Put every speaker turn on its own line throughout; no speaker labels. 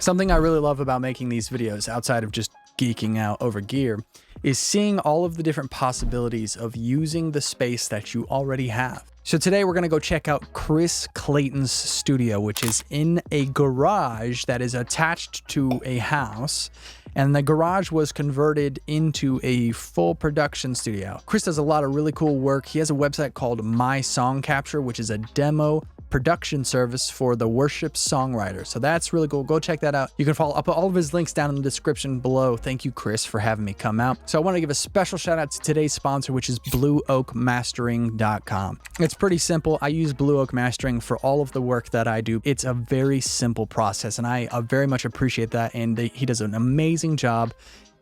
Something I really love about making these videos, outside of just geeking out over gear, is seeing all of the different possibilities of using the space that you already have. So today we're gonna go check out Chris Clayton's studio, which is in a garage that is attached to a house. And the garage was converted into a full production studio. Chris does a lot of really cool work. He has a website called My Song Capture, which is a demo production service for the worship songwriter. So that's really cool. Go check that out. You can follow up all of his links down in the description below. Thank you, Chris, for having me come out. So I want to give a special shout out to today's sponsor, which is blueoakmastering.com. It's pretty simple. I use Blue Oak Mastering for all of the work that I do. It's a very simple process, and I very much appreciate that. And he does an amazing job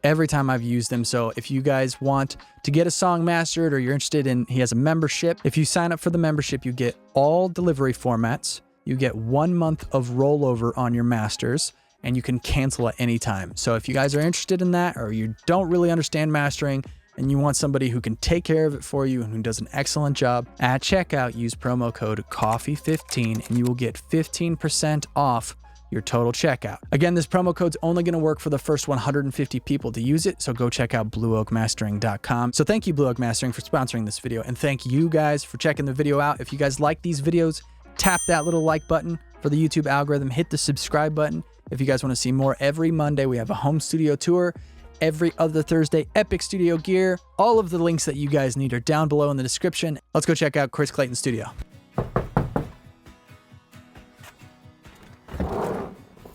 every time I've used them. So if you guys want to get a song mastered, or you're interested in, he has a membership. If you sign up for the membership, you get all delivery formats. You get 1 month of rollover on your masters, and you can cancel at any time. So if you guys are interested in that, or you don't really understand mastering and you want somebody who can take care of it for you and who does an excellent job, at checkout, use promo code COFFEE15 and you will get 15% off your total checkout. Again, this promo code's only gonna work for the first 150 people to use it, so go check out blueoakmastering.com. So thank you, Blue Oak Mastering, for sponsoring this video, and thank you guys for checking the video out. If you guys like these videos, tap that little like button for the YouTube algorithm, hit the subscribe button. If you guys wanna see more, every Monday we have a home studio tour. Every other Thursday, epic studio gear. All of the links that you guys need are down below in the description. Let's go check out Chris Clayton's studio.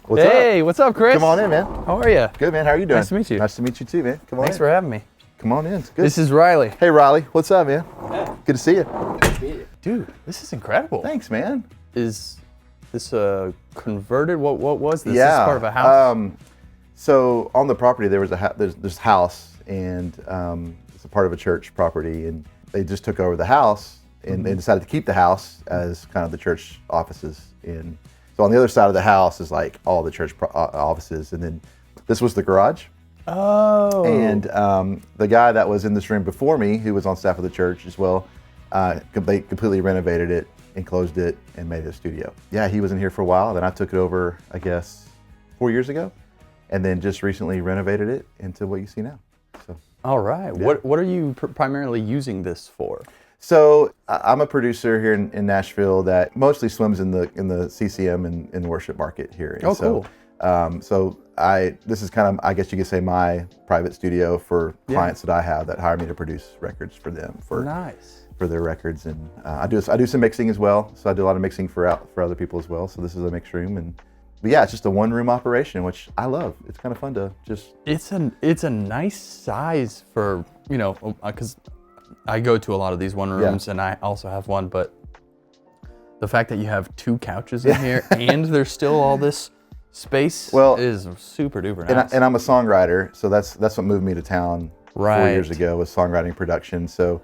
What's up, Chris?
Come on in, man.
How are you?
Good, man. How are you doing?
Nice to meet you.
Nice to meet you too, man. Come on
Thanks
in.
for having me.
Come on in. It's good.
This is Riley.
Hey, Riley. What's up, man?
Hey.
Good to see you.
Dude, this is incredible.
Thanks, man.
Is this converted? What was this?
Yeah.
This is part of a house?
So on the property, there was there's this house, and it's a part of a church property, and they just took over the house, and they decided to keep the house as kind of the church offices. And so on the other side of the house is like all the church offices, and then this was the garage.
Oh.
And the guy that was in this room before me, who was on staff of the church as well, they completely renovated it, enclosed it, and made it a studio. Yeah, he was in here for a while. Then I took it over, I guess, 4 years ago, and then just recently renovated it into what you see now. So.
All right. Yeah. What are you primarily using this for?
So I'm a producer here in Nashville that mostly swims in the CCM and worship market here. And
cool.
This is kind of, I guess you could say, my private studio for clients that I have that hire me to produce records for them for their records, and I do some mixing as well. So I do a lot of mixing for other people as well. So this is a mix room, but yeah, it's just a one-room operation, which I love. It's kind of fun to just.
It's a nice size for, because I go to a lot of these one rooms, and I also have one, but the fact that you have 2 couches in here and there's still all this space is super duper nice.
And I'm a songwriter, so that's what moved me to town 4 years ago, was songwriting production. So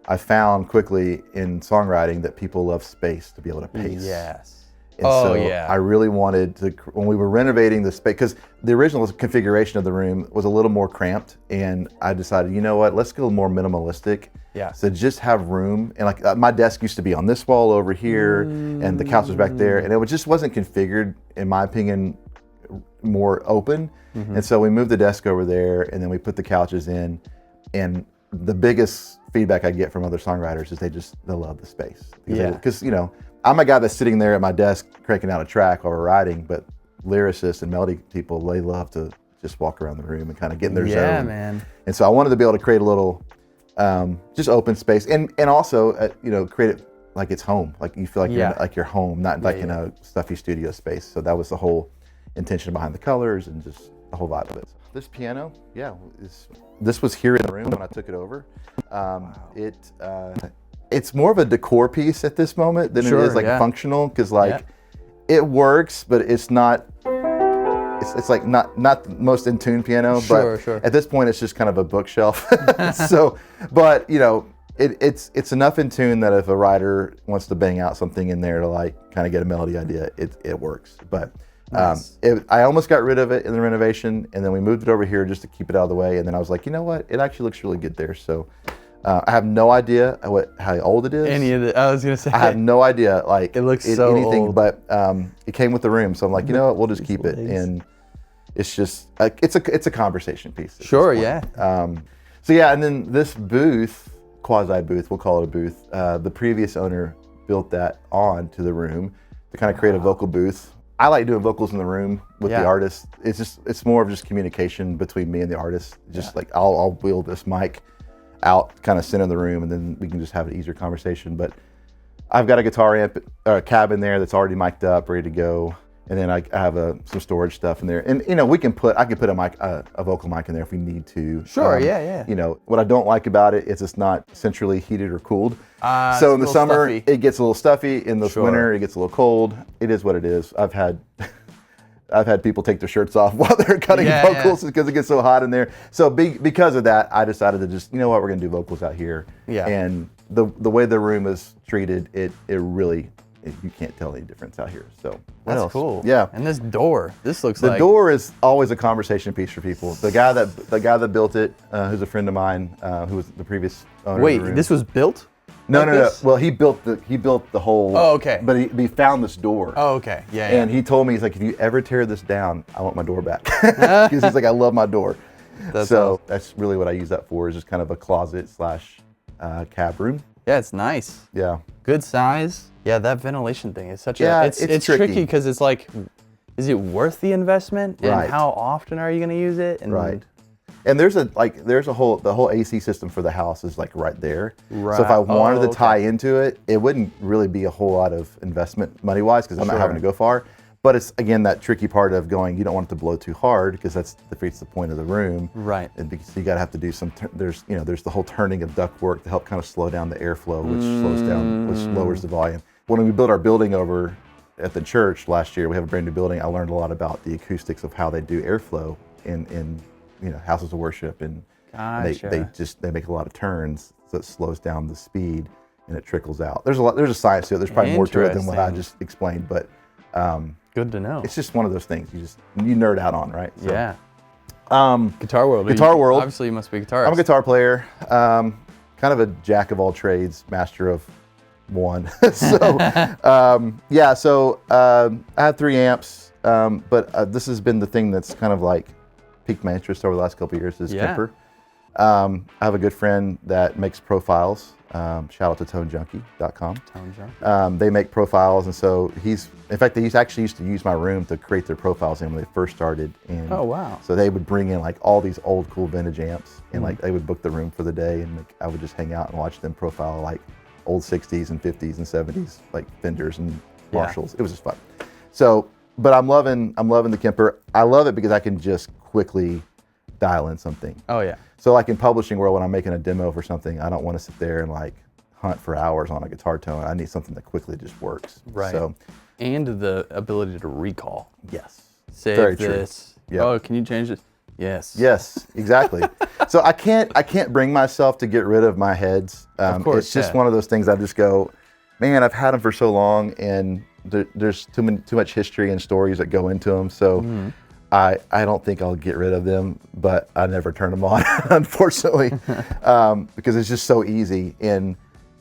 I found quickly in songwriting that people love space to be able to pace.
Yes.
And I really wanted to, when we were renovating the space, because the original configuration of the room was a little more cramped, and I decided, you know what, let's go more minimalistic.
Yeah.
So just have room, and like my desk used to be on this wall over here, and the couch was back there, and it just wasn't configured, in my opinion, more open. And so we moved the desk over there, and then we put the couches in, and the biggest feedback I get from other songwriters is they love the space. Because I'm a guy that's sitting there at my desk cranking out a track while we're writing, but lyricists and melody people, they love to just walk around the room and kind of get in their zone.
Yeah, man.
And so I wanted to be able to create a little just open space, and also create it like it's home, like you feel like you're home, not like in a stuffy studio space. So that was the whole intention behind the colors and just the whole vibe of it. This piano, this was here in the room when I took it over. It's more of a decor piece at this moment than it is functional, because it works, but it's not. It's like not the most in tune piano, but at this point it's just kind of a bookshelf. So, but it's enough in tune that if a writer wants to bang out something in there to like kind of get a melody idea, it works. But I almost got rid of it in the renovation, and then we moved it over here just to keep it out of the way. And then I was like, you know what? It actually looks really good there. So I have no idea how old it is.
I was gonna say.
I have no idea. Like
it looks so
anything,
old.
but it came with the room, so I'm like, you know what, we'll just keep it. And it's just it's a conversation piece.
Sure, yeah.
So yeah, and then this booth, quasi booth, we'll call it a booth. The previous owner built that on to the room to kind of create a vocal booth. I like doing vocals in the room with the artist. It's more of just communication between me and the artist. Just like I'll wheel this mic out, kind of center the room, and then we can just have an easier conversation. But I've got a guitar amp, cab in there that's already mic'd up, ready to go. And then I have some storage stuff in there. And you know, I can put a vocal mic in there if we need to.
Sure, yeah.
You know, what I don't like about it is it's not centrally heated or cooled. So in the summer, it gets a little stuffy. In the winter, it gets a little cold. It is what it is. I've had people take their shirts off while they're cutting vocals because it gets so hot in there. So because of that, I decided to just, you know what, we're gonna do vocals out here.
Yeah.
And the way the room is treated, it really, you can't tell any difference out here. So
that's cool.
Yeah.
And this door, this looks
the door is always a conversation piece for people. The guy that built it, who's a friend of mine, who was the previous owner.
Wait,
of the room.
this was built?
No. Well, he built the whole.
Oh, okay.
But he found this door.
Oh, okay. Yeah.
And he told me, he's like, if you ever tear this down, I want my door back. Because he's like, I love my door. That's really what I use that for, is just kind of a closet / cab room.
Yeah, it's nice.
Yeah.
Good size. Yeah, that ventilation thing is such
it's tricky
because it's like, is it worth the investment?
Right.
And how often are you going to use it? And
right. And the whole AC system for the house is like right there.
Right.
So if I wanted to tie into it, it wouldn't really be a whole lot of investment money-wise because I'm not having to go far. But it's, again, that tricky part of going, you don't want it to blow too hard because that defeats the point of the room.
Right.
And because you got to have to do there's the whole turning of ductwork to help kind of slow down the airflow, which lowers the volume. When we built our building over at the church last year, we have a brand new building. I learned a lot about the acoustics of how they do airflow in houses of worship, and they make a lot of turns, so it slows down the speed and it trickles out. There's a science to it. There's probably more to it than what I just explained, but
good to know.
It's just one of those things you nerd out on, right? So,
yeah.
Guitar World.
Obviously, you must be a guitarist.
I'm a guitar player, kind of a jack of all trades, master of one. So I have 3 amps, but this has been the thing that's kind of like piqued my interest over the last couple of years is Kemper. I have a good friend that makes profiles. Shout out to ToneJunkie.com. They make profiles, and so they actually used to use my room to create their profiles in when they first started. And
oh wow!
So they would bring in like all these old cool vintage amps, and like they would book the room for the day, and I would just hang out and watch them profile like old 60s and 50s and 70s like Fenders and Marshalls. It was just fun. So, but I'm loving the Kemper. I love it because I can just quickly dial in something.
Oh yeah.
So like in publishing world, when I'm making a demo for something, I don't want to sit there and like hunt for hours on a guitar tone. I need something that quickly just works.
Right.
So,
and the ability to recall.
Yes.
Save
very
this.
True. Yep.
Oh, can you change it? Yes.
Yes, exactly. So I can't bring myself to get rid of my heads.
Of course,
it's just one of those things. I just go, man, I've had them for so long, and there's too much history and stories that go into them. So. I don't think I'll get rid of them, but I never turn them on, unfortunately, because it's just so easy. And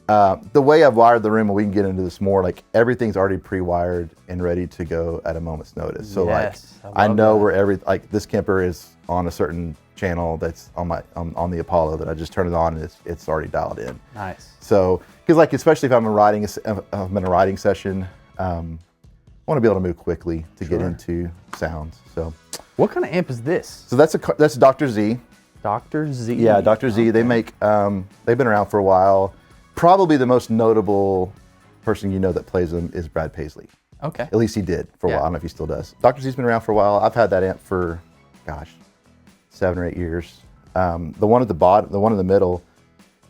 the way I've wired the room, and we can get into this more, like everything's already pre-wired and ready to go at a moment's notice. So I know where this Kemper is on a certain channel that's on the Apollo that I just turn it on and it's already dialed in.
Nice.
So because especially if I'm in a writing session. I want to be able to move quickly to get into sounds. So,
what kind of amp is this?
So that's Dr. Z.
Dr. Z.
Yeah, Dr. Z. Okay. They make. They've been around for a while. Probably the most notable person that plays them is Brad Paisley.
Okay.
At least he did for a while. I don't know if he still does. Dr. Z's been around for a while. I've had that amp for, 7 or 8 years. The one at the bottom, the one in the middle,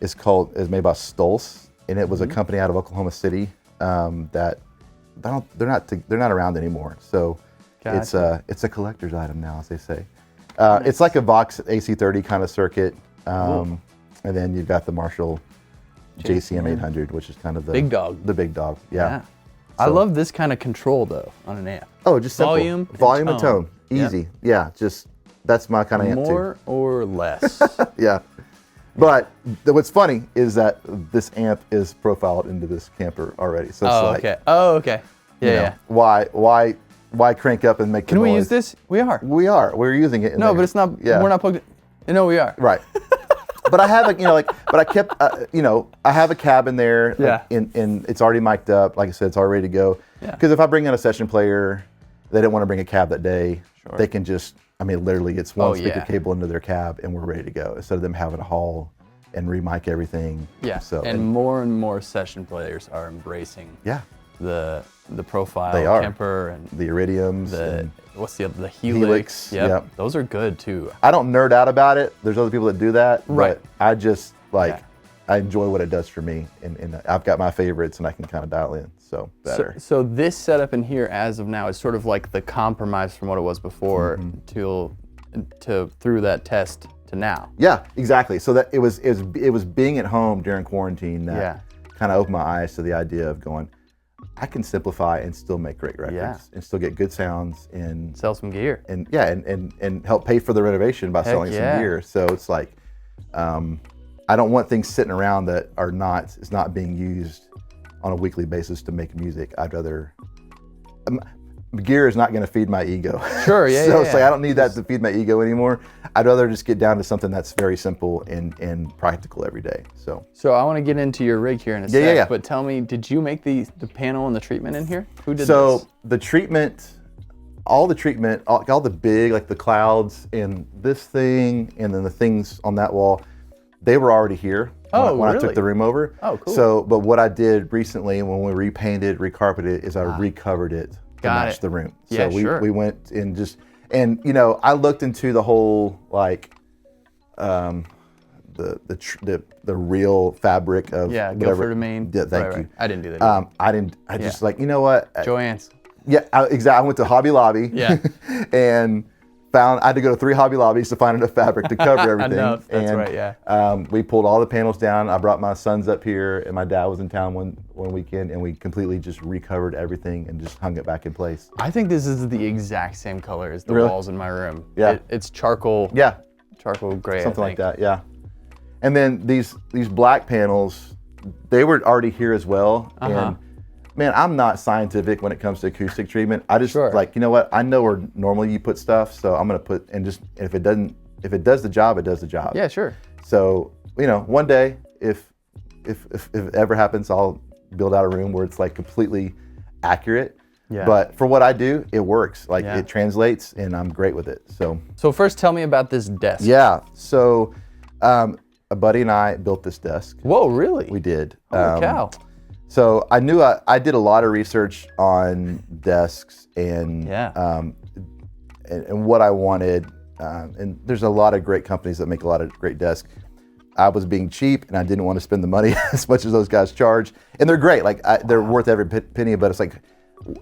is made by Stolz, and it was a company out of Oklahoma City that. They're not around anymore. So gotcha. It's a collector's item now, as they say. Nice. It's like a Vox AC30 kind of circuit, and then you've got the Marshall JCM 800, which is kind of the
big dog.
The big dog, yeah.
So, I love this kind of control though on an amp.
Oh, just simple. Volume and tone. Easy.
Yeah.
Just that's my kind of amp too.
More or less.
Yeah. But what's funny is that this amp is profiled into this camper already. So it's like,
okay. Oh, okay. Yeah,
you know,
yeah.
Why crank up and make the
Can we
noise?
use this? We are.
We're using it.
No, but it's not.
Yeah.
We're not plugged in. No, we are.
Right. But I have but I kept, I have a cab in there.
Yeah.
And it's already mic'd up. Like I said, it's all ready to go.
Yeah.
Because if I bring in a session player, they don't want to bring a cab that day.
Sure.
They can just, literally it's one speaker cable into their cab and we're ready to go. Instead of them having to haul and re-mic everything.
Yeah.
So,
and more session players are embracing.
Yeah.
The profile
They are.
Kemper and
the Iridiums.
the Helix.
Helix,
Yep. Those are good too.
I don't nerd out about it. There's other people that do that.
Right.
But I just I enjoy what it does for me. And I've got my favorites and I can kind of dial in. So better.
So this setup in here as of now is sort of like the compromise from what it was before to through that test to now.
Yeah, exactly. So that it was being at home during quarantine that kind of opened my eyes to the idea of going, I can simplify and still make great records and still get good sounds and
sell some gear.
And and help pay for the renovation by selling some gear. So it's like I don't want things sitting around that is not being used on a weekly basis to make music. I'd rather gear is not going to feed my ego.
Sure, yeah.
So it's like I don't need that to feed my ego anymore. I'd rather just get down to something that's very simple and practical every day. So
I want to get into your rig here in a sec.
Yeah.
But tell me, did you make the panel and the treatment in here? Who did this?
So the treatment, all the big, like the clouds and this thing, and then the things on that wall, they were already here when I took the room over.
Oh, cool.
So, but what I did recently when we repainted, recarpeted, is I recovered it to match the room.
Yeah,
so we went and I looked into the whole like the real fabric of whatever.
Guilford and Maine.
Yeah, thank you.
I didn't do that.
I just like, you know what?
Joann's.
Yeah, exactly. I went to Hobby Lobby.
Yeah.
And I had to go to 3 Hobby Lobbies to find enough fabric to cover everything.
I know, that's right, yeah.
We pulled all the panels down. I brought my sons up here, and my dad was in town one weekend, and we completely just recovered everything and just hung it back in place.
I think this is the exact same color as the
Really?
walls in my room.
Yeah.
It's charcoal.
Yeah.
Charcoal gray.
Something like that, yeah. And then these black panels, they were already here as well. And man, I'm not scientific when it comes to acoustic treatment. I just like, you know what? I know where normally you put stuff, so I'm gonna put if it does the job, it does the job.
Yeah, sure.
So, one day, if it ever happens, I'll build out a room where it's like completely accurate.
Yeah.
But for what I do, it works. Like it translates, and I'm great with it. So
first, tell me about this desk.
Yeah. So a buddy and I built this desk.
Whoa, really?
We did.
Holy cow.
So I knew I did a lot of research on desks and what I wanted. And there's a lot of great companies that make a lot of great desks. I was being cheap and I didn't want to spend the money as much as those guys charge. And they're great. Like they're worth every penny, but it's like,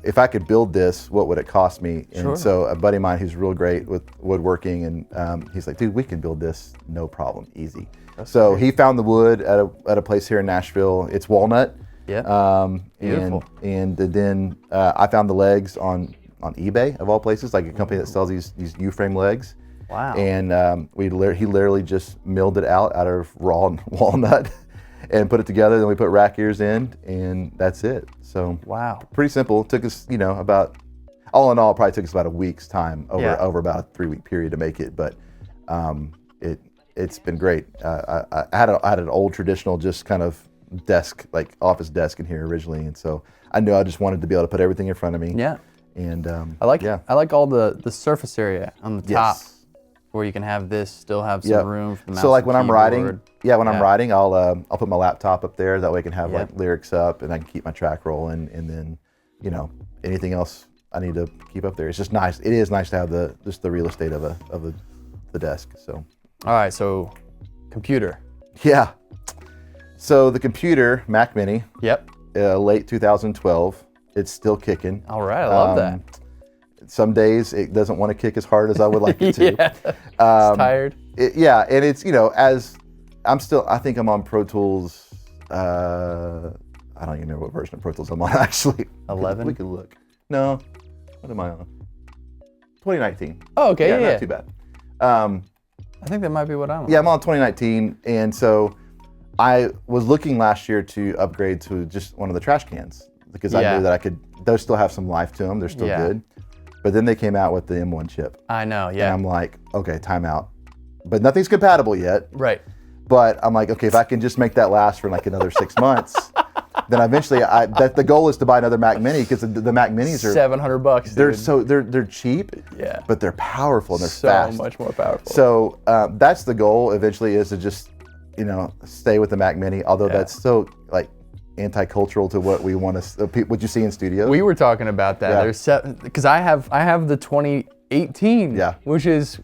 if I could build this, what would it cost me? And so a buddy of mine who's real great with woodworking, and he's like, dude, we can build this, no problem, easy. So he found the wood at a place here in Nashville. It's walnut.
Yeah.
Beautiful. And then I found the legs on eBay of all places, like a company that sells these U-frame legs.
Wow.
And he literally just milled it out of raw walnut and put it together. Then we put rack ears in, and that's it. So
wow,
pretty simple. It took us, about, all in all, probably took us about a week's time over about a 3-week period to make it. But it's been great. I had an old traditional just kind of desk, like office desk in here originally, and so I knew I just wanted to be able to put everything in front of me.
Yeah.
And
I like all the surface area on the top where you can have this, still have some room for the mouse.
So like when I'm writing,
keyboard.
I'm writing, I'll put my laptop up there. That way I can have like lyrics up, and I can keep my track rolling, and then anything else I need to keep up there. It's just nice. It is nice to have the real estate of the desk. So.
All right, so computer.
Yeah. So the computer, Mac Mini.
Yep.
Late 2012. It's still kicking.
All right, I love that.
Some days it doesn't want to kick as hard as I would like it to.
It's tired.
And it's, as I think I'm on Pro Tools, I don't even remember what version of Pro Tools I'm on actually.
11?
We could look. No, what am I on? 2019.
Oh, okay,
Not too bad.
I think that might be what I'm on.
Yeah, I'm on 2019, and so I was looking last year to upgrade to just one of the trash cans because I knew that I could. Those still have some life to them. They're still good. But then they came out with the M1 chip.
I know. Yeah.
And I'm like, okay, time out. But nothing's compatible yet.
Right.
But I'm like, okay, if I can just make that last for like another 6 months, then eventually, the goal is to buy another Mac Mini because the Mac Minis are
$700.
They're cheap.
Yeah.
But they're powerful and they're fast.
So much more powerful.
So that's the goal eventually, is to just stay with the Mac Mini. Although that's so like anti-cultural to what we want to, what you see in studios.
We were talking about that. There's because I have the 2018, which is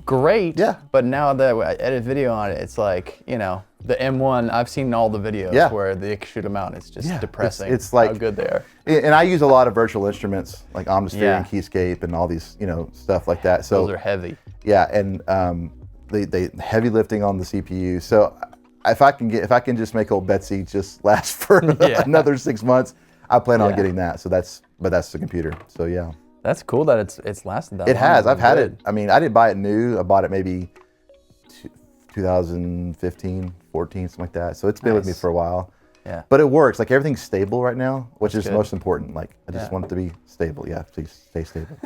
great.
Yeah.
But now that I edit video on it, it's like the M1. I've seen all the videos where they shoot them out. It's just depressing.
It's like
how good they are.
And I use a lot of virtual instruments like Omnisphere and Keyscape and all these stuff like that. So
those are heavy.
Yeah, and they heavy lifting on the CPU. So if I can just make old Betsy just last for another 6 months, I plan on getting that. So that's the computer. So yeah.
That's cool that it's lasted that long.
It has. I've had it. I mean, I didn't buy it new. I bought it maybe 2015, 14, something like that. So it's been with me for a while.
Yeah.
But it works. Like everything's stable right now, which is most important. Like I just want it to be stable. Yeah, please stay stable.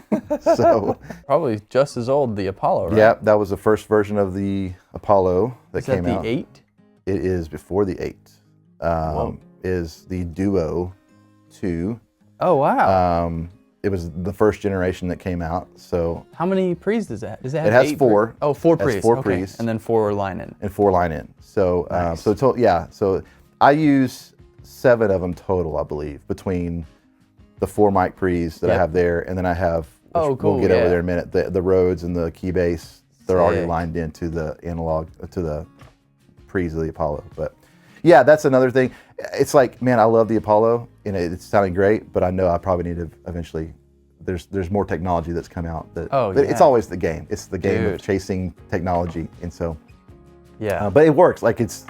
So
probably just as old, the Apollo, right?
Yeah, that was the first version of the Apollo that came out.
Is that the 8?
It is before the 8. Is the Duo 2.
Oh wow.
It was the first generation that came out. So
how many pre's does it have? Does it have
it has 4.
Oh, 4 pre's.
It has 4 pre's.
And then 4 line in.
And 4 line in. So
nice.
So I use 7 of them total, I believe, between the 4 mic pre's that I have there, and then I have, which we'll get over there in a minute, the Rhodes and the Keybase. They're already lined into the analog, to the pre's of the Apollo. But yeah, that's another thing. It's like, man, I love the Apollo, and it's sounding great, but I know I probably need to eventually. There's more technology that's come out. But it's always the game. It's the game of chasing technology, and so. Yeah. But it works. Like it's.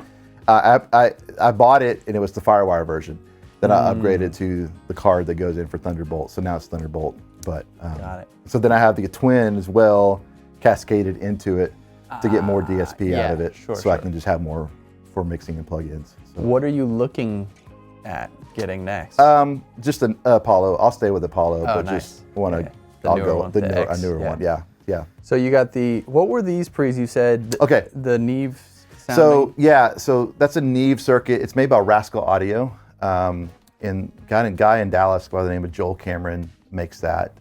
I bought it and it was the FireWire version. Then I upgraded to the card that goes in for Thunderbolt. So now it's Thunderbolt. But
got it.
So then I have the twin as well, cascaded into it to get more DSP out of it, I can just have more for mixing and plugins. So.
What are you looking at getting next?
Just an Apollo. I'll stay with Apollo, but just want to. I'll go with a newer one. Yeah, yeah.
So you got the. What were these pre's you said?
Okay.
The Neve.
So so that's a Neve circuit. It's made by Rascal Audio, and guy in Dallas by the name of Joel Cameron makes that.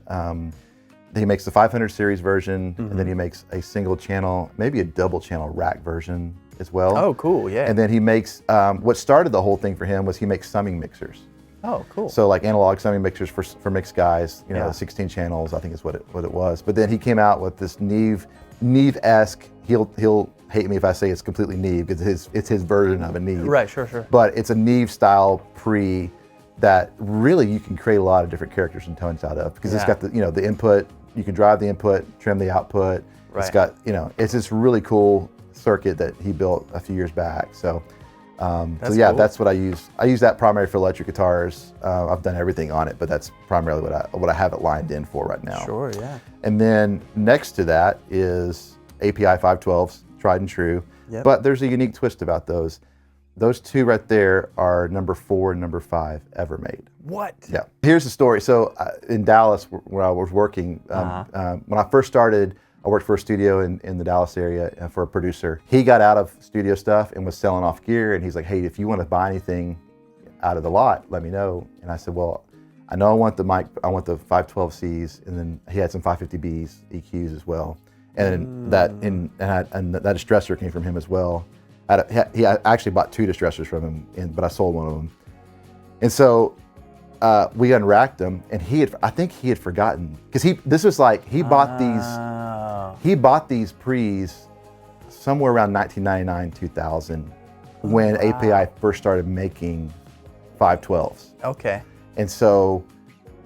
He makes the 500 series version, and then he makes a single channel, maybe a double channel rack version as well.
Oh, cool, yeah.
And then he makes, what started the whole thing for him was he makes summing mixers.
Oh, cool.
So like analog summing mixers for mixed guys, 16 channels, I think is what it was. But then he came out with this Neve-esque. He'll hate me if I say it's completely Neve because it's his version of a Neve.
Right, sure.
But it's a Neve style pre that really you can create a lot of different characters and tones out of because it's got the input. You can drive the input, trim the output. Right. It's got it's this really cool circuit that he built a few years back. So. Cool. That's what I use. I use that primarily for electric guitars. I've done everything on it, but that's primarily what I have it lined in for right now.
Sure, yeah.
And then next to that is API 512s, tried and true. Yep. But there's a unique twist about those. Those two right there are number 4 and number 5 ever made.
What?
Yeah. Here's the story. So in Dallas, where I was working, when I first started, I worked for a studio in the Dallas area for a producer. He got out of studio stuff and was selling off gear, and he's like, hey, if you want to buy anything out of the lot, let me know. And I said, well, I know I want the mic, I want the 512Cs, and then he had some 550Bs, EQs as well. And that distressor came from him as well. I actually bought 2 distressors from him, but I sold one of them. And so we unracked them, and I think he had forgotten, because he bought these pre's somewhere around 1999, 2000, when API first started making 512s.
Okay.
And so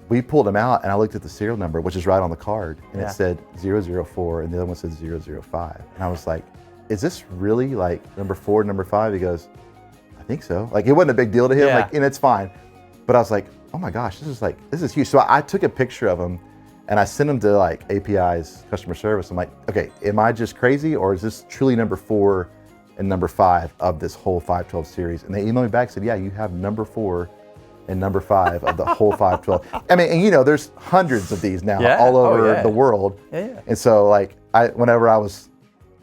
we pulled them out, and I looked at the serial number, which is right on the card, and it said 004, and the other one said 005. And I was like, is this really like number 4 and number 5? He goes, I think so. Like, it wasn't a big deal to him, and it's fine. But I was like, oh my gosh, this is huge. So I took a picture of them And I sent them to like API's customer service. I'm like, okay, am I just crazy, or is this truly number 4 and number 5 of this whole 512 series? And they emailed me back and said, yeah, you have number 4 and number 5 of the whole 512. I mean, and you know, there's hundreds of these now all over the world. And so like, whenever I was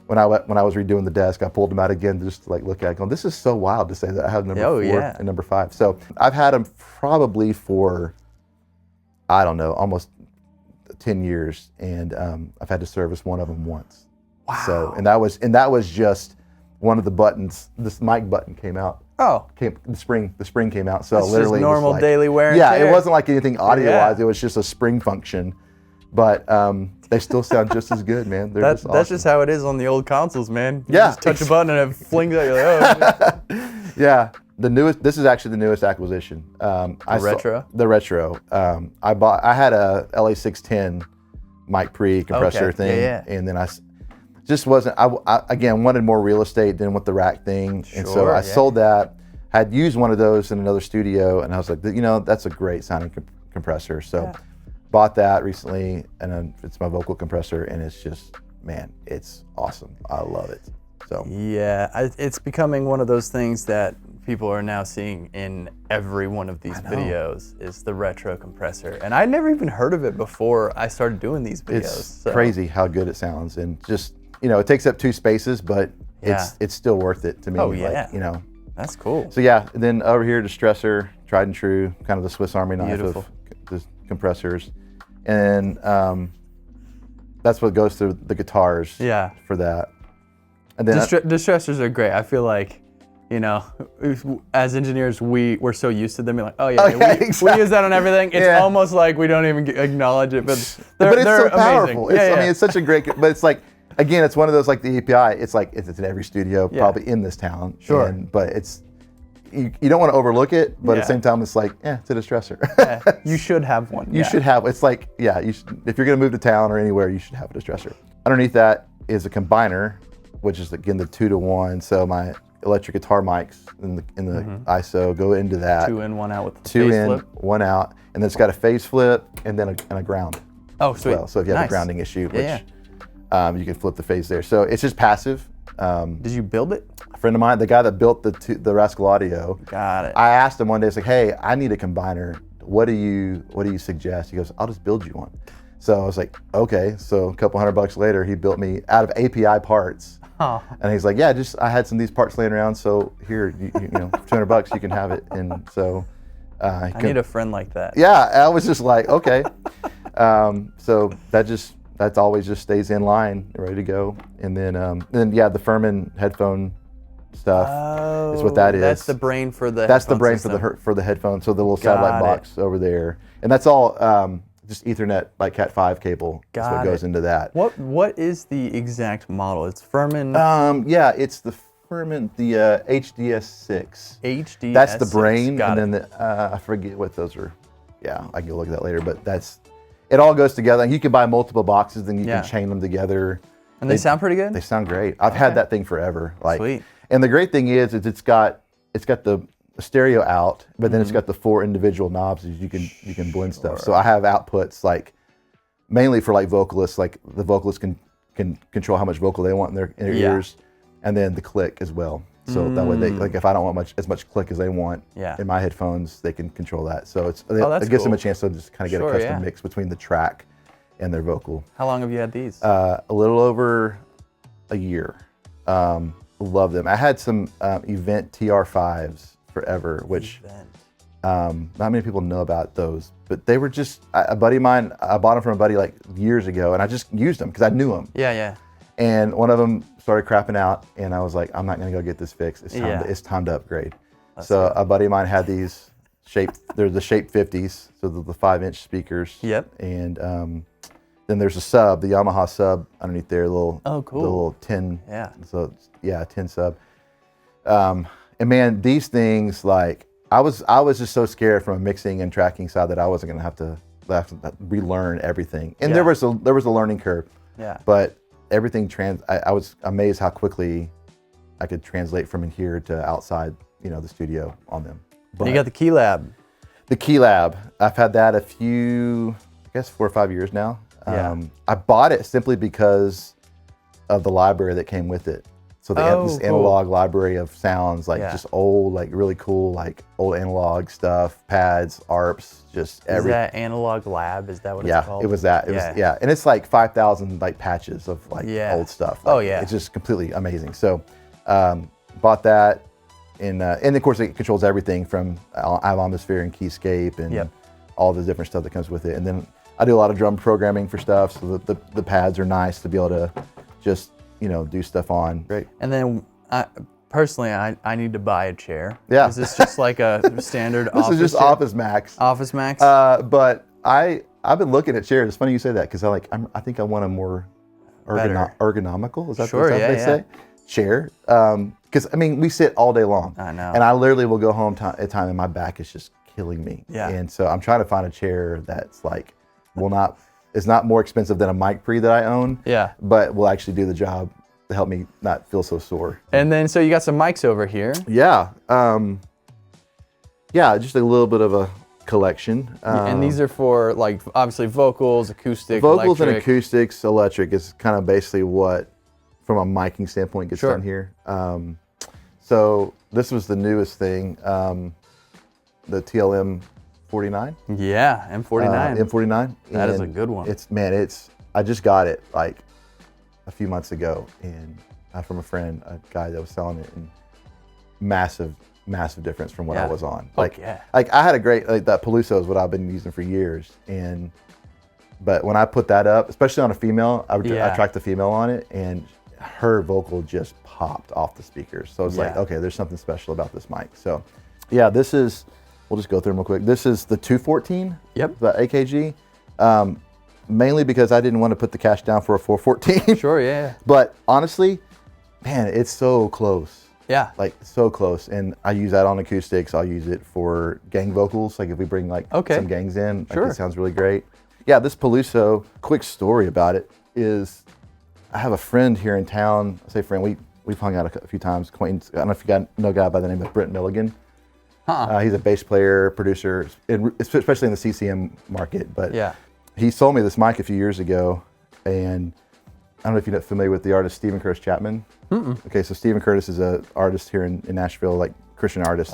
redoing the desk, I pulled them out again just to like look at it, going, this is so wild to say that I have number 4 and number 5. So I've had them probably for, I don't know, almost 10 years, and I've had to service one of them once.
Wow.
So, and that was just one of the buttons. This mic button came out. The spring came out. So
that's
literally
just normal
like,
daily wear and tear.
It wasn't like anything audio-wise. It was just a spring function. But they still sound just as good, man. They're just awesome.
That's just how it is on the old consoles, man. You just touch a button and it flings out. You're like, oh.
Yeah. This is actually the newest acquisition.
The retro?
The retro. I had a LA610 mic pre-compressor thing. And then I just wasn't, I again, wanted more real estate than with the rack thing. And so I sold that. Had used one of those in another studio, and I was like, you know, that's a great sounding compressor. So bought that recently, and then it's my vocal compressor, and it's just, man, it's awesome. I love it. So
it's becoming one of those things that people are now seeing in every one of these videos is the retro compressor. And I'd never even heard of it before I started doing these videos.
It's crazy how good it sounds, and just, you know, it takes up 2 spaces, but it's still worth it to me. Like, you know. That's cool. So yeah, and then over here, Distressor, tried and true, kind of the Swiss Army knife of the compressors. And that's what goes through the guitars for that. And then
Distressors are great. I feel like, you know, as engineers, we're so used to them being like, we use that on everything. It's almost like we don't even acknowledge it, but they're
so powerful.
Amazing.
I mean, it's such a great, but it's like, again, it's one of those, like the API, it's like, it's in every studio probably in this town. Sure. But it's, you don't want to overlook it, but at the same time, it's like, it's a Distressor.
You should have one.
You should have, it's like, you should, if you're going to move to town or anywhere, you should have a Distressor. Underneath that is a combiner, which is again the 2-to-1. So my electric guitar mics in the ISO go into that.
2 in, 1 out with the
2
phase
in,
flip.
1 out, and then it's got a phase flip and then a ground.
Oh, sweet.
Well. So if you have a grounding issue, which you can flip the phase there. So it's just passive.
Did you build it?
A friend of mine, the guy that built the Rascal Audio.
Got it.
I asked him one day, it's like, hey, I need a combiner. What do you suggest? He goes, I'll just build you one. So I was like, okay. So a couple $100 later, he built me out of API parts. And he's like, yeah, I had some of these parts laying around, so here, you know, for $200 you can have it. And so
I need a friend like that.
Yeah, I was just like, okay. So that always just stays in line, ready to go. And then the Furman headphone stuff is what that is.
That's the brain for the.
That's the brain for the headphone. So the little satellite box over there, and that's all just Ethernet, like Cat5 cable. That's what goes into that.
What is the exact model? It's Furman.
It's the Furman, the HDS6.
HDS6.
That's the brain, and then I forget what those are. Yeah, I can look at that later, but it all goes together. You can buy multiple boxes, then you can chain them together.
And they sound pretty good?
They sound great. I've had that thing forever.
Sweet.
And the great thing is it's got the stereo out, but then it's got the 4 individual knobs that you can blend stuff. So I have outputs like mainly for like vocalists, like the vocalists can control how much vocal they want in their ears, and then the click as well. So that way they, like, if I don't want as much click as they want in my headphones, they can control that. So it gives them a chance to just kind of get a custom mix between the track and their vocal.
How long have you had these?
A little over a year. Love them. I had some Event TR5s forever, which not many people know about those, but they were just, a buddy of mine, I bought them from a buddy like years ago, and I just used them because I knew them.
Yeah.
And one of them started crapping out, and I was like, I'm not gonna go get this fixed. It's time to upgrade. So a buddy of mine had these they're the Shape 50s, so the 5-inch speakers. Yep. And then there's a sub, the Yamaha sub underneath there, the little 10. Yeah. So 10 sub. And man, these things, like, I was just so scared from a mixing and tracking side that I wasn't gonna have to relearn everything. And there was a learning curve. Yeah. But everything I was amazed how quickly I could translate from in here to outside, the studio on them. But
you got the Key Lab.
The Key Lab, I've had that a few guess 4 or 5 years now.
Yeah.
I bought it simply because of the library that came with it. So they have this analog library of sounds, like just old, like really cool, like old analog stuff, pads, ARPs, just everything.
Is that Analog Lab? Is that what it's called?
It was that. It was, and it's like 5,000 like patches of like old stuff. Like, it's just completely amazing. So bought that, and of course it controls everything from Atmosphere and Keyscape and all the different stuff that comes with it. And then I do a lot of drum programming for stuff, so the pads are nice to be able to just do stuff on. Great.
And then personally, I need to buy a chair.
Yeah.
Is this just like a standard
This
office
is just
chair?
Office Max.
Office Max?
But I've been looking at chairs. It's funny you say that, because I think I want a more ergonomical, is that what they say? Chair. Because I mean, we sit all day long.
I know.
And I literally will go home at a time and my back is just killing me.
Yeah.
And so I'm trying to find a chair that's like, it's not more expensive than a mic pre that I own.
Yeah.
But will actually do the job to help me not feel so sore.
And then, so you got some mics over here.
Yeah. Just a little bit of a collection.
And these are for, like, obviously vocals, acoustic,
vocals
electric.
and acoustics, electric is kind of basically what, from a miking standpoint, gets done here. So this was the newest thing, the TLM 49.
Yeah, M49.
M49.
That is a good one.
I just got it like a few months ago, and from a friend, a guy that was selling it, and massive difference from what I was on. Like I had a great, like that Peluso is what I've been using for years, but when I put that up, especially on a female, I tracked the female on it, and her vocal just popped off the speakers. So it's like, okay, there's something special about this mic. So yeah, this is, we'll just go through them real quick. This is the 214, the AKG, mainly because I didn't want to put the cash down for a 414.
Sure, yeah.
But honestly, man, it's so close.
Yeah.
Like so close. And I use that on acoustics. I'll use it for gang vocals. Like if we bring like some gangs in, like it sounds really great. Yeah, this Peluso, quick story about it is, I have a friend here in town. I say friend, we've hung out a few times. Acquaintance. I don't know if you know a guy by the name of Brent Milligan. He's a bass player, producer, especially in the CCM market. But he sold me this mic a few years ago, and I don't know if you're familiar with the artist Stephen Curtis Chapman. Okay, so Stephen Curtis is an artist here in Nashville, like Christian artist.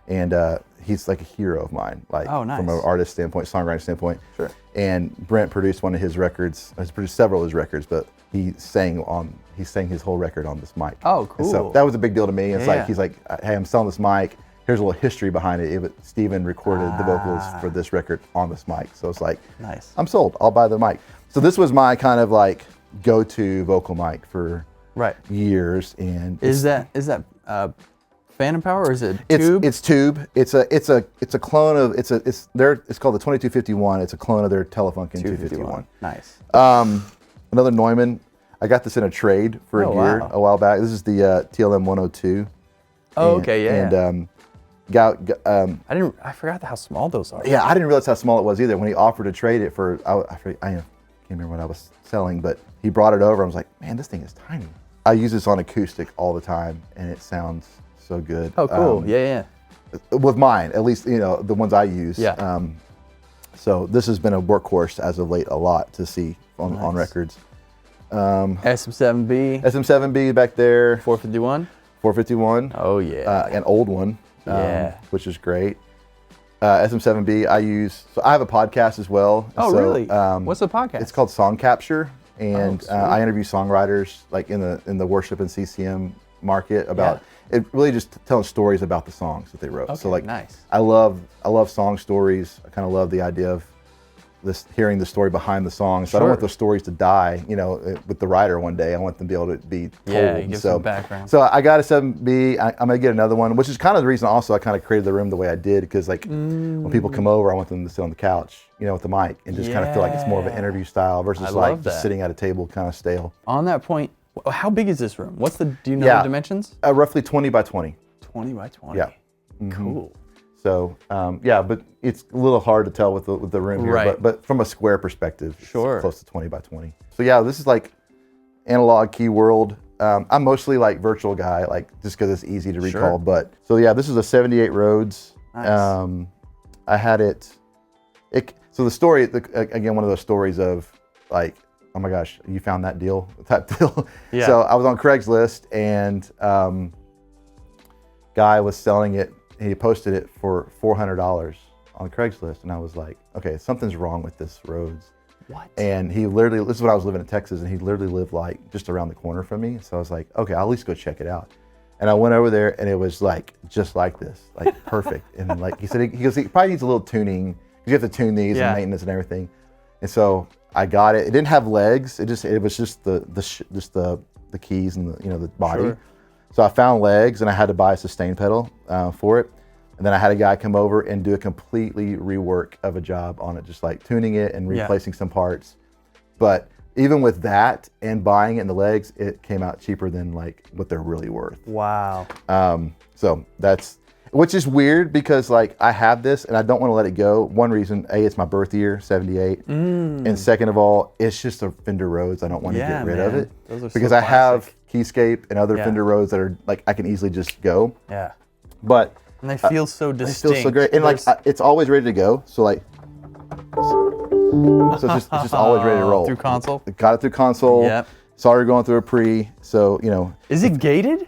And he's like a hero of mine, like from an artist standpoint, songwriting standpoint. Sure. And Brent produced one of his records. He's produced several of his records, but he sang his whole record on this mic. Oh, cool. And so that was a big deal to me. It's like, he's like, hey, I'm selling this mic. Here's a little history behind it. Steven recorded the vocals for this record on this mic. So it's like, I'm sold. I'll buy the mic. So this was my kind of like go-to vocal mic for years. And
is that Phantom Power, or is it Tube?
It's Tube. It's a clone of it's called the 2251. It's a clone of their Telefunken 251.
Nice.
Another Neumann. I got this in a trade for a year a while back. This is the TLM 102.
Oh, okay, yeah.
And
I forgot how small those are.
Yeah, I didn't realize how small it was either. When he offered to trade it for, I can't remember what I was selling, but he brought it over. I was like, man, this thing is tiny. I use this on acoustic all the time, and it sounds so good.
Oh, cool. Yeah.
With mine, at least, the ones I use.
Yeah.
So this has been a workhorse as of late a lot to see on records.
SM7B.
SM7B back there.
451.
451.
Oh yeah.
An old one. Which is great. SM7B I use. So I have a podcast as well.
Oh really? What's the podcast?
It's called Song Capture, and I interview songwriters like in the worship and CCM market about it. Really just telling stories about the songs that they wrote.
Okay,
so like,
nice.
I love song stories. I kind of love the idea of hearing the story behind the song. So I don't want those stories to die, with the writer one day. I want them to be able to be told.
Yeah, give some background.
So I got a 7B. I'm gonna get another one, which is kind of the reason also I kind of created the room the way I did, because like when people come over, I want them to sit on the couch, with the mic, and just kind of feel like it's more of an interview style versus like just sitting at a table kind of stale.
On that point, how big is this room? Do you know the dimensions?
Roughly 20 by 20.
20 by 20.
Yeah.
Cool.
So but it's a little hard to tell with the room here, but from a square perspective, it's close to 20 by 20. So yeah, this is like analog key world. I'm mostly like virtual guy, like just because it's easy to recall. But so yeah, this is a 78 Rhodes.
Nice.
I had it. So the story, again, one of those stories of like, oh my gosh, you found that deal, type deal.
Yeah.
So I was on Craigslist, and guy was selling it. He posted it for $400 on Craigslist, and I was like, okay, something's wrong with this Rhodes.
What?
And he literally, this is when I was living in Texas, and he literally lived like just around the corner from me. So I was like, okay, I'll at least go check it out. And I went over there, and it was like just like this, like perfect. And like he said, he goes, he probably needs a little tuning, because you have to tune these and maintenance and everything. And so I got it. It didn't have legs. It was just the keys and the body.
Sure.
So I found legs, and I had to buy a sustain pedal for it. And then I had a guy come over and do a completely rework of a job on it, just like tuning it and replacing some parts. But even with that and buying it and the legs, it came out cheaper than like what they're really worth.
Wow.
So that's, which is weird because like I have this and I don't want to let it go. One reason, A, it's my birth year, 78. And second of all, it's just a Fender Rhodes. I don't want to get rid of it.
Those are
because
so
I have
classic.
Keyscape and other Fender Rhodes that are like, I can easily just go.
Yeah.
But
and they feel so distinct.
They feel so great. And like, it's always ready to go. So like, so it's just always ready to roll.
Through console?
Got it through console.
Yep.
Sorry, going through a pre. So,
Is it gated?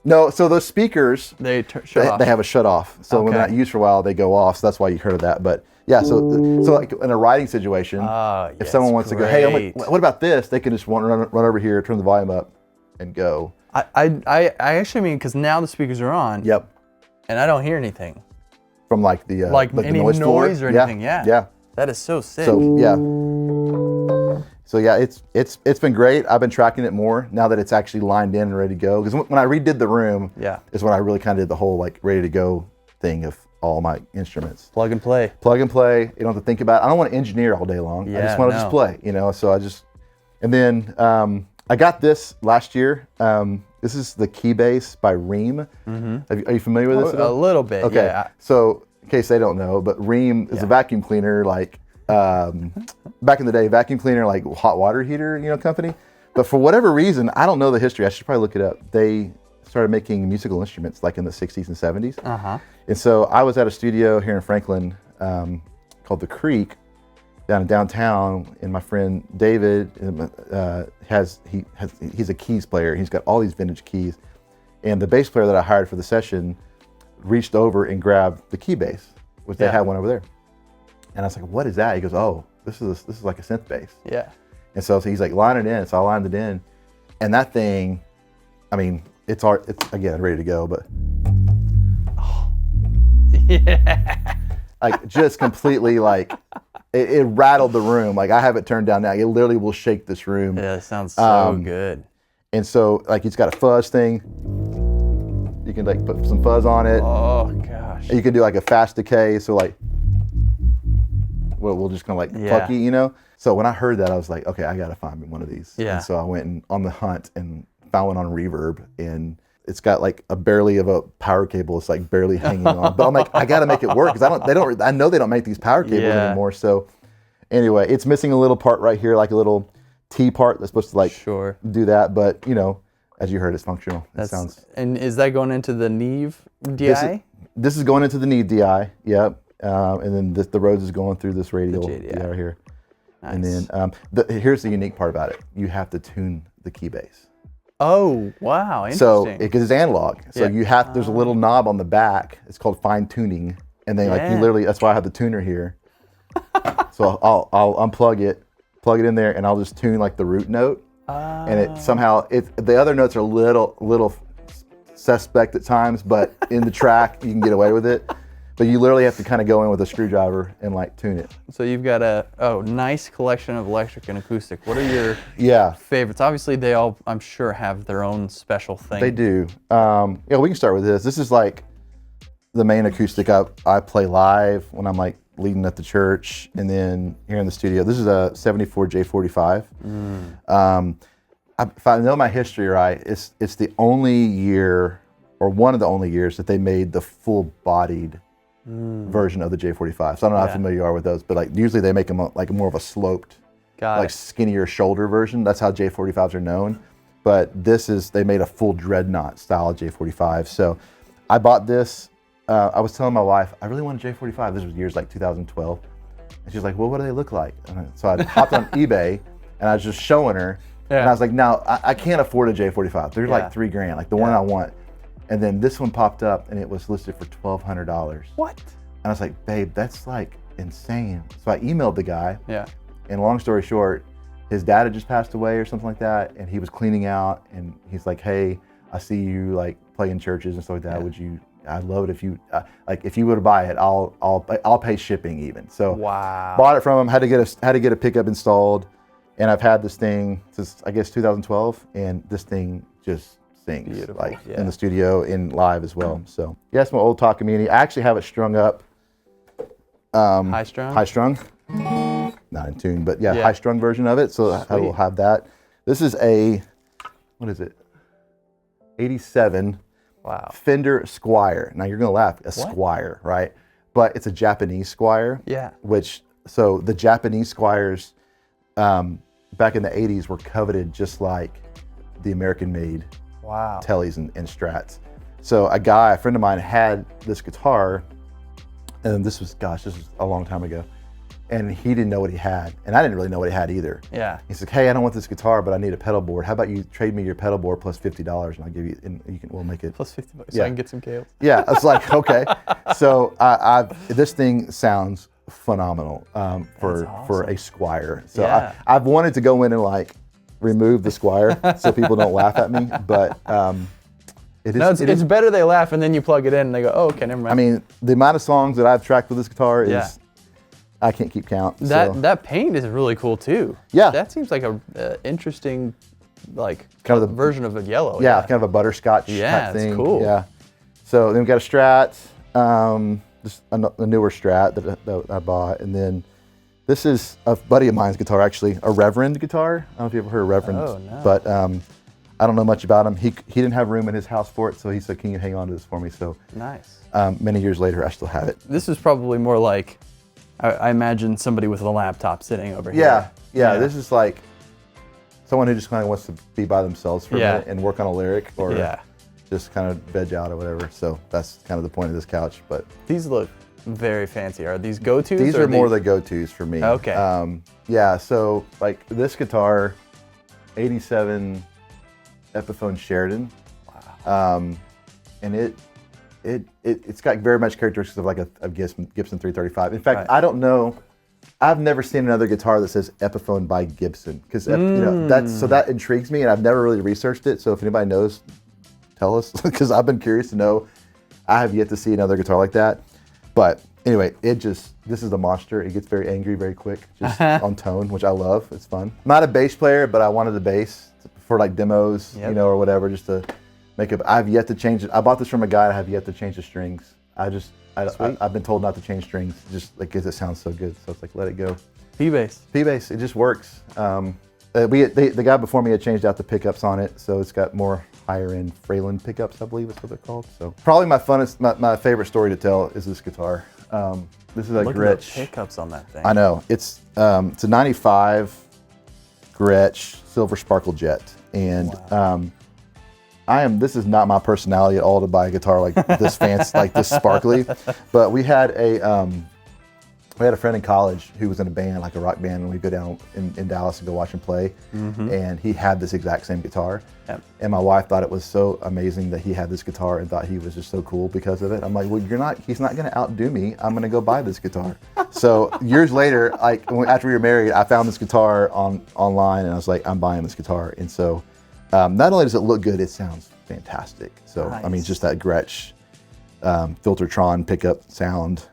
No, so those speakers,
They shut off.
They have a shut off. So when they're not used for a while, they go off. So that's why you heard of that. But yeah, so like in a riding situation, if someone wants to go, hey, what about this? They can just run over here, turn the volume up, and go.
I actually mean, because now the speakers are on.
Yep.
And I don't hear anything.
From like the
like any
noise
or anything. Yeah. That is so sick.
So yeah. So yeah, it's been great. I've been tracking it more now that it's actually lined in and ready to go. Because when I redid the room, is when I really kind of did the whole like ready to go thing of all my instruments.
Plug and play.
Plug and play. You don't have to think about it. I don't want to engineer all day long. I just want to just play. So and then I got this last year. This is the Keybase by Rheem. Are you familiar with this at all?
A little bit.
Okay.
Yeah.
So in case they don't know, but Rheem is a vacuum cleaner like. Back in the day, vacuum cleaner, like hot water heater, company. But for whatever reason, I don't know the history. I should probably look it up. They started making musical instruments like in the 60s and 70s. And so I was at a studio here in Franklin called The Creek downtown, and my friend David he's a keys player. He's got all these vintage keys. And the bass player that I hired for the session reached over and grabbed the Keybase, which they had one over there. And I was like, what is that? He goes, oh, this is like a synth bass.
Yeah.
And so he's like, line it in. So I lined it in. And that thing, I mean, it's again, ready to go, but.
Oh. Yeah.
Like just completely like, it rattled the room. Like I have it turned down now. It literally will shake this room.
Yeah, it sounds so good.
And so like it's got a fuzz thing. You can like put some fuzz on it.
Oh gosh.
And you can do like a fast decay. So like, we'll just kind of like plucky, So when I heard that, I was like, okay, I got to find me one of these. Yeah. And so I went on the hunt and found one on Reverb, and it's got like a barely of a power cable. It's like barely hanging on. But I'm like, I got to make it work because I know they don't make these power cables anymore. So anyway, it's missing a little part right here, like a little T part that's supposed to like do that. But as you heard, it's functional. And
is that going into the Neve DI?
This is going into the Neve DI. Yep. And then the Rhodes is going through this radial right here. Nice. And then here's the unique part about it. You have to tune the Keybase.
Oh, wow, interesting.
So, because it's analog. So you have, there's a little knob on the back. It's called fine tuning. And then like you literally, that's why I have the tuner here. So I'll unplug it, plug it in there, and I'll just tune like the root note. And it somehow, the other notes are a little suspect at times, but in the track, you can get away with it. But you literally have to kind of go in with a screwdriver and like tune it. So
you've got a nice collection of electric and acoustic. What are your favorites? Obviously they all, I'm sure, have their own special thing.
They do. We can start with this. This is like the main acoustic I play live when I'm like leading at the church and then here in the studio. This is a 74 J45. If I know my history right, it's the only year, or one of the only years, that they made the full-bodied version of the J45. So I don't know how familiar you are with those, but like usually they make them like more of a sloped, like skinnier shoulder version. That's how J45s are known. But they made a full dreadnought style J45. So I bought this. I was telling my wife, I really want a J45. This was years like 2012. And she's like, well, what do they look like? So I hopped on eBay and I was just showing her.
Yeah.
And I was like, no, I can't afford a J45. They're like $3,000, like the one I want. And then this one popped up and it was listed for $1,200.
What?
And I was like, babe, that's like insane. So I emailed the guy.
Yeah.
And long story short, his dad had just passed away or something like that. And he was cleaning out and he's like, hey, I see you like play in churches and stuff like that. Would you, I'd love it if you, like if you were to buy it, I'll pay shipping even. So
wow.
Bought it from him, had to get a pickup installed. And I've had this thing since I guess 2012, and this thing just sings. Beautiful. Like in the studio, in live as well. So yeah, it's my old Takamine. I actually have it strung up.
High strung?
High strung. Not in tune, but yeah, high strung version of it. So I will have that. This is a, what is it? 87 Fender Squire. Now you're gonna laugh, Squire, right? But it's a Japanese Squire. Yeah. So the Japanese Squires, back in the 80s were coveted just like the American-made Tellys and Strats. So a friend of mine had this guitar, and this was a long time ago, and he didn't know what he had, and I didn't really know what he had either. Yeah. He's like, hey, I don't want this guitar, but I need a pedal board. How about you trade me your pedal board plus $50, and I'll give you, and we'll make it
plus $50, so I can get some Kales.
Yeah, I was like, okay. So this thing sounds phenomenal for a Squire. So I've wanted to go in and like remove the Squire so people don't laugh at me, but it's
better they laugh and then you plug it in and they go, oh, okay, never mind.
I mean, the amount of songs that I've tracked with this guitar is I can't keep count.
That paint is really cool too. Yeah, that seems like a interesting like kind of the version of a yellow.
Yeah, kind of a butterscotch type thing.
Yeah, cool.
Yeah. So then we've got a Strat. Just a newer Strat that I bought, and then this is a buddy of mine's guitar, actually, a Reverend guitar. I don't know if you ever heard of Reverend, but I don't know much about him. He didn't have room in his house for it, so he said, can you hang on to this for me? So
nice.
Many years later, I still have it.
This is probably more like, I imagine somebody with a laptop sitting over here.
Yeah. This is like someone who just kind of wants to be by themselves for a minute and work on a lyric, or just kind of veg out or whatever. So that's kind of the point of this couch. But
these look very fancy. Are these go-tos?
These are more the go-tos for me.
Okay.
Yeah, so like this guitar, 87 Epiphone Sheridan. Wow. And it's got very much characteristics of like a Gibson 335. In fact, I don't know, I've never seen another guitar that says Epiphone by Gibson, because that intrigues me, and I've never really researched it. So if anybody knows, tell us, because I've been curious to know. I have yet to see another guitar like that. But anyway, this is a monster. It gets very angry very quick, just on tone, which I love. It's fun. I'm not a bass player, but I wanted a bass for like demos, or whatever, just to make it. I've yet to change it. I bought this from a guy. I have yet to change the strings. I've been told not to change strings, just like because it sounds so good. So it's like, let it go.
P-bass.
P-bass, it just works. The guy before me had changed out the pickups on it, so it's got more higher end Freyland pickups, I believe is what they're called. So probably my favorite story to tell is this guitar. This is a Gretsch.
Look at the pickups on that thing.
I know. It's a 95 Gretsch Silver Sparkle Jet, and this is not my personality at all to buy a guitar like this fancy, like this sparkly. But we had a friend in college who was in a band, like a rock band, and we'd go down in Dallas and go watch him play. And he had this exact same guitar. Yep. And my wife thought it was so amazing that he had this guitar and thought he was just so cool because of it. I'm like, well, he's not gonna outdo me. I'm gonna go buy this guitar. So years later, after we were married, I found this guitar online, and I was like, I'm buying this guitar. And so not only does it look good, it sounds fantastic. So nice. I mean, just that Gretsch Filtertron pickup sound.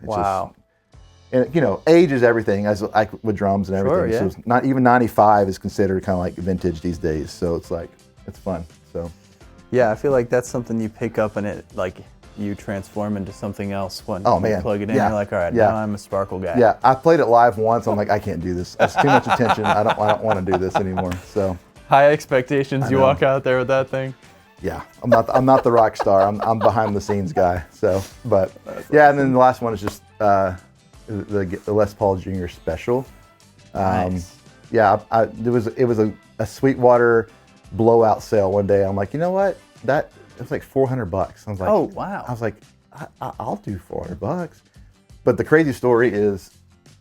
And age is everything, as like with drums and everything. Sure, yeah. So not even 95 is considered kind of like vintage these days. So it's like, it's fun. So
yeah, I feel like that's something you pick up and it like you transform into something else when you plug it in. You're like, all right, now I'm a sparkle guy.
Yeah, I played it live once. I'm like, I can't do this. It's too much attention. I don't want to do this anymore. So
high expectations. You walk out there with that thing.
Yeah, I'm not the rock star. I'm behind the scenes guy. So, but yeah, and then the last one is just the Les Paul Jr. Special.
Nice.
Yeah, it was a Sweetwater blowout sale one day. I'm like, you know what? It was like $400. I was like,
oh wow.
I was like, I'll do $400. But the crazy story is,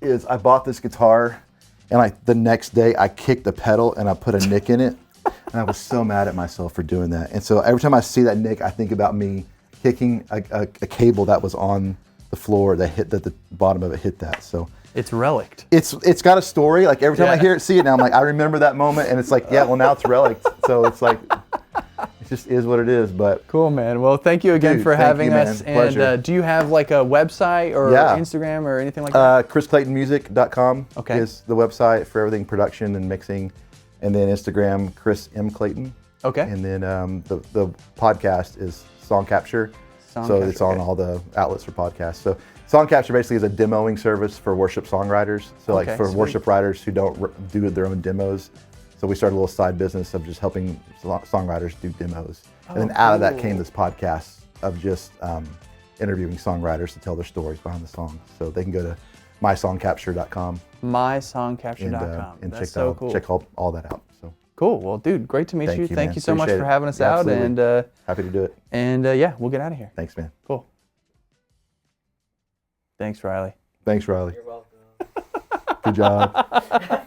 is I bought this guitar, and like the next day I kicked the pedal and I put a nick in it, and I was so mad at myself for doing that. And so every time I see that nick, I think about me kicking a cable that was on the floor that the bottom of it hit that. So
it's relicked.
It's got a story. Like every time I see it now, I'm like, I remember that moment, and it's like, yeah, well now it's relicked. So it's like, it just is what it is. But
cool, man. Well, thank you again for having us. And do you have like a website or Instagram or anything like that?
ChrisClaytonMusic.com is the website for everything production and mixing, and then Instagram Chris M Clayton.
Okay.
And then the podcast is Song Capture. It's on all the outlets for podcasts. So Song Capture basically is a demoing service for worship songwriters. So like for worship writers who don't do their own demos. So we started a little side business of just helping songwriters do demos. And then out of that came this podcast of just interviewing songwriters to tell their stories behind the songs. So they can go to mysongcapture.com.
mysongcapture.com.
And
That's
check all that out. So
cool. Well, dude, great to meet you. Thank you so much
Appreciate
for
it.
having us
Absolutely.
out. And
happy to do it.
And yeah, we'll get out of here.
Thanks, man.
Cool. Thanks, Riley.
Thanks, Riley.
You're welcome.
Good job.